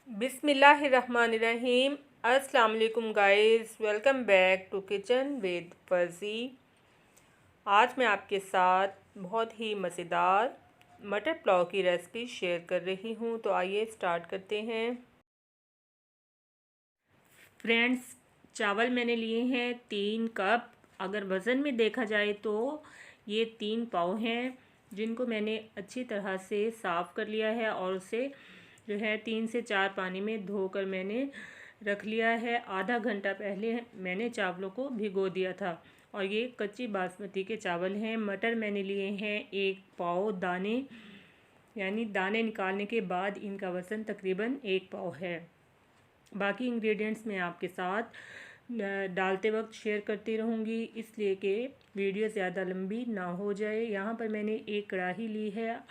बिस्मिल्लाहिर्रहमानिर्रहीम। अस्सलाम वालेकुम guys, welcome back to kitchen with Farzi. आज मैं आपके साथ बहुत ही मज़ेदार मटर पुलाव की रेसिपी शेयर कर रही हूँ। तो आइए स्टार्ट करते हैं। फ्रेंड्स, चावल मैंने लिए हैं 3 कप। अगर वज़न में देखा जाए तो ये 3 पाव हैं, जिनको मैंने अच्छी तरह से साफ़ कर लिया है और उसे जो है 3 से 4 पानी में धोकर मैंने रख लिया है। आधा घंटा पहले मैंने चावलों को भिगो दिया था और ये कच्ची बासमती के चावल हैं। मटर मैंने लिए हैं 1 पाव दाने, यानी दाने निकालने के बाद इनका वज़न तकरीबन 1 पाव है। बाकी इंग्रेडिएंट्स मैं आपके साथ डालते वक्त शेयर करती रहूँगी, इसलिए कि वीडियो ज़्यादा लंबी ना हो जाए। यहाँ पर मैंने एक कढ़ाई ली है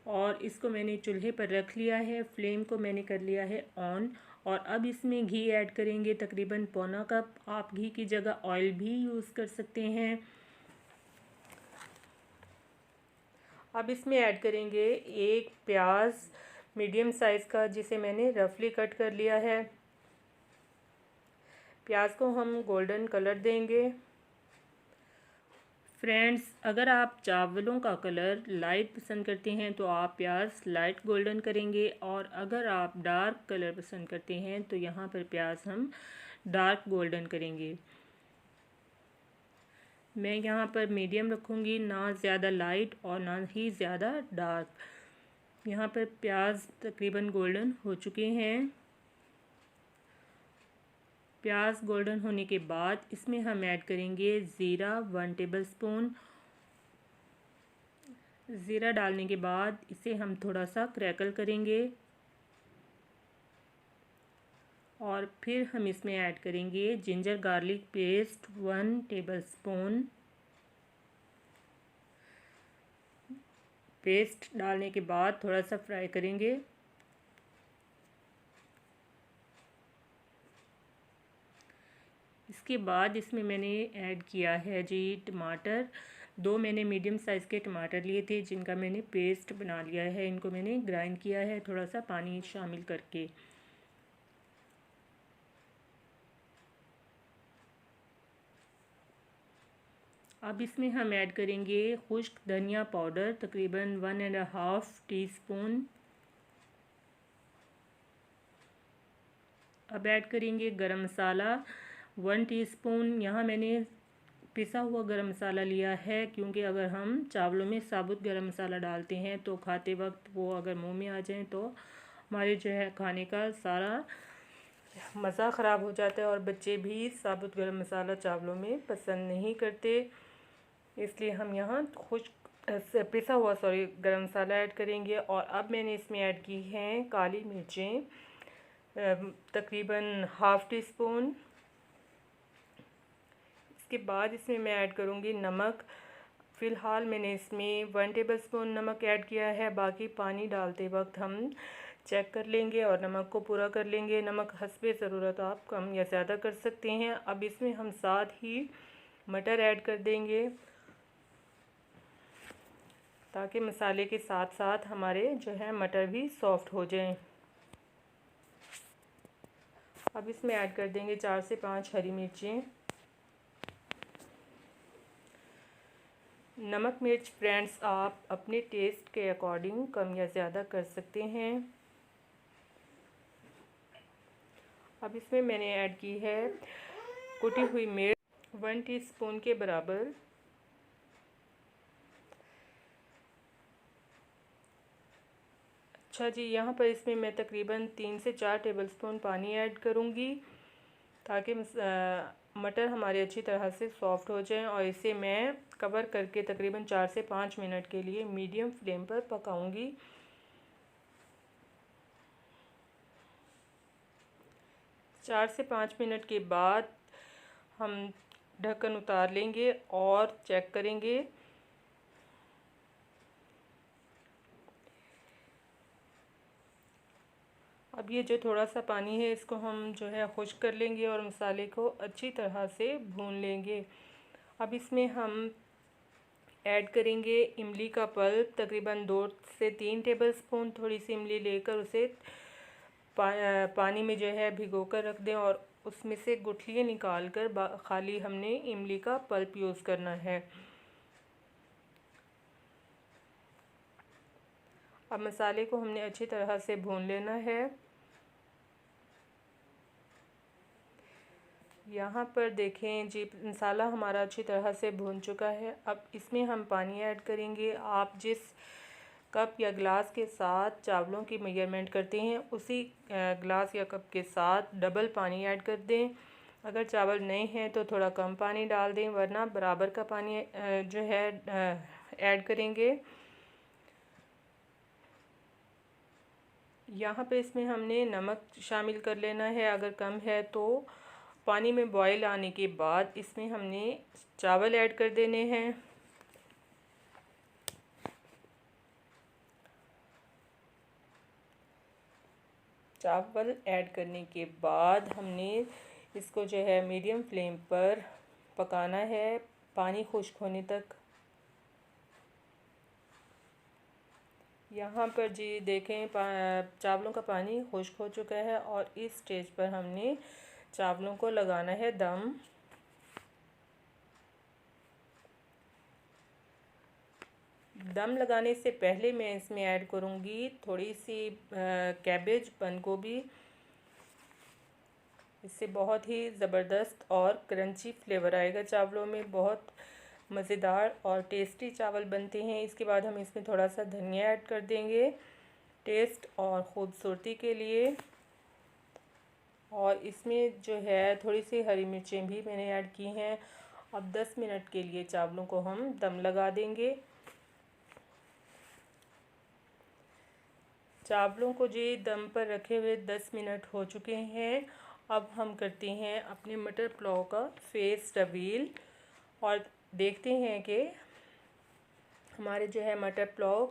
और इसको मैंने चूल्हे पर रख लिया है। फ्लेम को मैंने कर लिया है ऑन और अब इसमें घी ऐड करेंगे, तकरीबन पौना कप। आप घी की जगह ऑयल भी यूज़ कर सकते हैं। अब इसमें ऐड करेंगे 1 प्याज मीडियम साइज़ का, जिसे मैंने रफली कट कर लिया है। प्याज को हम गोल्डन कलर देंगे। फ्रेंड्स, अगर आप चावलों का कलर लाइट पसंद करते हैं तो आप प्याज लाइट गोल्डन करेंगे, और अगर आप डार्क कलर पसंद करते हैं तो यहाँ पर प्याज हम डार्क गोल्डन करेंगे। मैं यहाँ पर मीडियम रखूँगी, ना ज़्यादा लाइट और ना ही ज़्यादा डार्क। यहाँ पर प्याज तकरीबन गोल्डन हो चुके हैं। प्याज गोल्डन होने के बाद इसमें हम ऐड करेंगे ज़ीरा 1 टेबलस्पून। ज़ीरा डालने के बाद इसे हम थोड़ा सा क्रैकल करेंगे और फिर हम इसमें ऐड करेंगे ginger garlic paste 1 tablespoon. Paste डालने के बाद थोड़ा सा फ्राई करेंगे। इसके बाद इसमें मैंने ऐड किया है जी टमाटर। 2 मैंने मीडियम साइज़ के टमाटर लिए थे, जिनका मैंने पेस्ट बना लिया है। इनको मैंने ग्राइंड किया है थोड़ा सा पानी शामिल करके। अब इसमें हम ऐड करेंगे खुश्क धनिया पाउडर, तकरीबन 1.5 टीस्पून। अब ऐड करेंगे गरम मसाला 1 टीस्पून। यहाँ मैंने पिसा हुआ गरम मसाला लिया है, क्योंकि अगर हम चावलों में साबुत गरम मसाला डालते हैं तो खाते वक्त वो अगर मुंह में आ जाए तो हमारे जो है खाने का सारा मज़ा ख़राब हो जाता है, और बच्चे भी साबुत गरम मसाला चावलों में पसंद नहीं करते। इसलिए हम यहाँ पिसा हुआ गरम मसाला ऐड करेंगे। और अब मैंने इसमें ऐड की हैं काली मिर्चें, तकरीबन हाफ़ टीस्पून। इसके बाद इसमें मैं ऐड करूँगी नमक। फ़िलहाल मैंने इसमें 1 टेबलस्पून नमक ऐड किया है। बाकी पानी डालते वक्त हम चेक कर लेंगे और नमक को पूरा कर लेंगे। नमक हस्बे ज़रूरत आप कम या ज़्यादा कर सकते हैं। अब इसमें हम साथ ही मटर ऐड कर देंगे, ताकि मसाले के साथ साथ हमारे जो है मटर भी सॉफ़्ट हो जाएं। अब इसमें ऐड कर देंगे 4 से 5 हरी मिर्चें। नमक मिर्च फ्रेंड्स आप अपने टेस्ट के अकॉर्डिंग कम या ज़्यादा कर सकते हैं। अब इसमें मैंने ऐड की है कुटी हुई मिर्च 1 टीस्पून के बराबर। अच्छा जी, यहाँ पर इसमें मैं तकरीबन 3 से 4 टेबलस्पून पानी ऐड करूँगी, ताकि मटर हमारे अच्छी तरह से सॉफ़्ट हो जाएं, और इसे मैं कवर करके तकरीबन 4 से 5 मिनट के लिए मीडियम फ्लेम पर पकाऊंगी। 4 से 5 मिनट के बाद हम ढक्कन उतार लेंगे और चेक करेंगे। अब ये जो थोड़ा सा पानी है, इसको हम जो है खुश्क कर लेंगे और मसाले को अच्छी तरह से भून लेंगे। अब इसमें हम ऐड करेंगे इमली का पल्प, तकरीबन 2 से 3 टेबलस्पून। थोड़ी सी इमली लेकर उसे पानी में जो है भिगो कर रख दें और उसमें से गुठलियाँ निकाल कर खाली हमने इमली का पल्प यूज़ करना है। अब मसाले को हमने अच्छी तरह से भून लेना है। यहाँ पर देखें जी, मसाला हमारा अच्छी तरह से भून चुका है। अब इसमें हम पानी ऐड करेंगे। आप जिस कप या गिलास के साथ चावलों की मेजरमेंट करते हैं उसी गिलास या कप के साथ डबल पानी ऐड कर दें। अगर चावल नहीं हैं तो थोड़ा कम पानी डाल दें, वरना बराबर का पानी जो है ऐड करेंगे। यहाँ पे इसमें हमने नमक शामिल कर लेना है, अगर कम है तो। पानी में बॉईल आने के बाद इसमें हमने चावल ऐड कर देने हैं। चावल ऐड करने के बाद हमने इसको जो है मीडियम फ्लेम पर पकाना है पानी खुश्क होने तक। यहाँ पर जी देखें चावलों का पानी खुश्क हो चुका है और इस स्टेज पर हमने चावलों को लगाना है दम। दम लगाने से पहले मैं इसमें ऐड करूँगी थोड़ी सी कैबेज, बंद गोभी। इससे बहुत ही ज़बरदस्त और क्रंची फ्लेवर आएगा चावलों में, बहुत मज़ेदार और टेस्टी चावल बनते हैं। इसके बाद हम इसमें थोड़ा सा धनिया ऐड कर देंगे टेस्ट और ख़ूबसूरती के लिए। और इसमें जो है थोड़ी सी हरी मिर्चें भी मैंने ऐड की हैं। अब 10 मिनट के लिए चावलों को हम दम लगा देंगे। चावलों को जी दम पर रखे हुए 10 मिनट हो चुके हैं। अब हम करते हैं अपने मटर पुलाव का फेस रिवील और देखते हैं कि हमारे जो है मटर पुलाव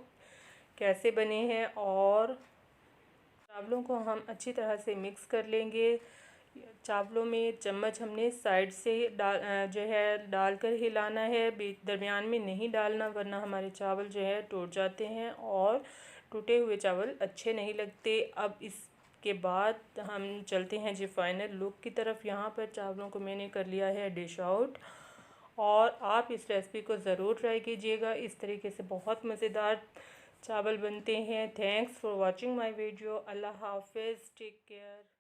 कैसे बने हैं। और चावलों को हम अच्छी तरह से मिक्स कर लेंगे। चावलों में चम्मच हमने साइड से डालकर हिलाना है, दरमियान में नहीं डालना, वरना हमारे चावल जो है टूट जाते हैं और टूटे हुए चावल अच्छे नहीं लगते। अब इसके बाद हम चलते हैं जी फाइनल लुक की तरफ। यहाँ पर चावलों को मैंने कर लिया है डिश आउट और आप इस रेसिपी को ज़रूर ट्राई कीजिएगा। इस तरीके से बहुत मज़ेदार चावल बनते हैं। Thanks for watching my video. अल्लाह हाफिज़, टेक केयर।